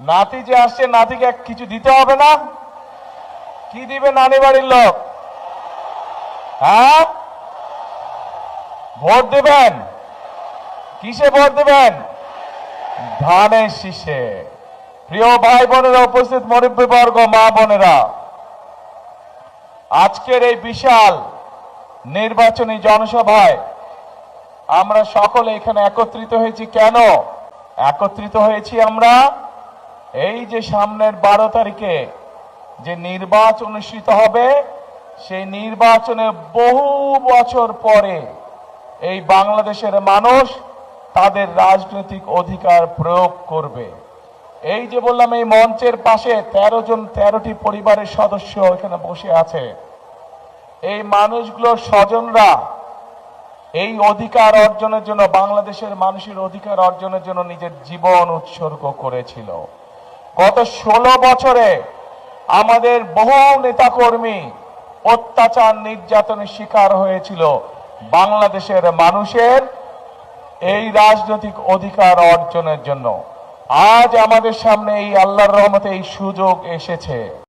নাতি যে আসছে, নাতিকে কিছু দিতে হবে না? কি দিবে নানি বাড়ির লোক? হ্যাঁ, ভোট দেবেন? কিসে ভোট দেবেন? ধানের শীষে। প্রিয় ভাই বোনেরা, উপস্থিত মুরব্বীবর্গ, মা বোনেরা, আজকের এই বিশাল নির্বাচনী জনসভায় আমরা সকলে এখানে একত্রিত হয়েছি। কেন একত্রিত হয়েছি আমরা? এই যে সামনের 12 তারিখে যে নির্বাচন অনুষ্ঠিত হবে, সেই নির্বাচনে বহু বছর পরে এই বাংলাদেশের মানুষ তাদের রাজনৈতিক অধিকার প্রয়োগ করবে। এই যে বললাম, এই মঞ্চের পাশে 13টি পরিবারের সদস্য এখানে বসে আছে। এই মানুষগুলোর স্বজনরা এই অধিকার অর্জনের জন্য, বাংলাদেশের মানুষের অধিকার অর্জনের জন্য নিজের জীবন উৎসর্গ করেছিল। গত 16 বছরে আমাদের বহু নেতাকর্মী অত্যাচার নির্যাতনের শিকার হয়েছিল। বাংলাদেশের মানুষের এই রাজনৈতিক অধিকার অর্জনের জন্য আজ আমাদের সামনে এই আল্লাহর রহমতে এই সুযোগ এসেছে।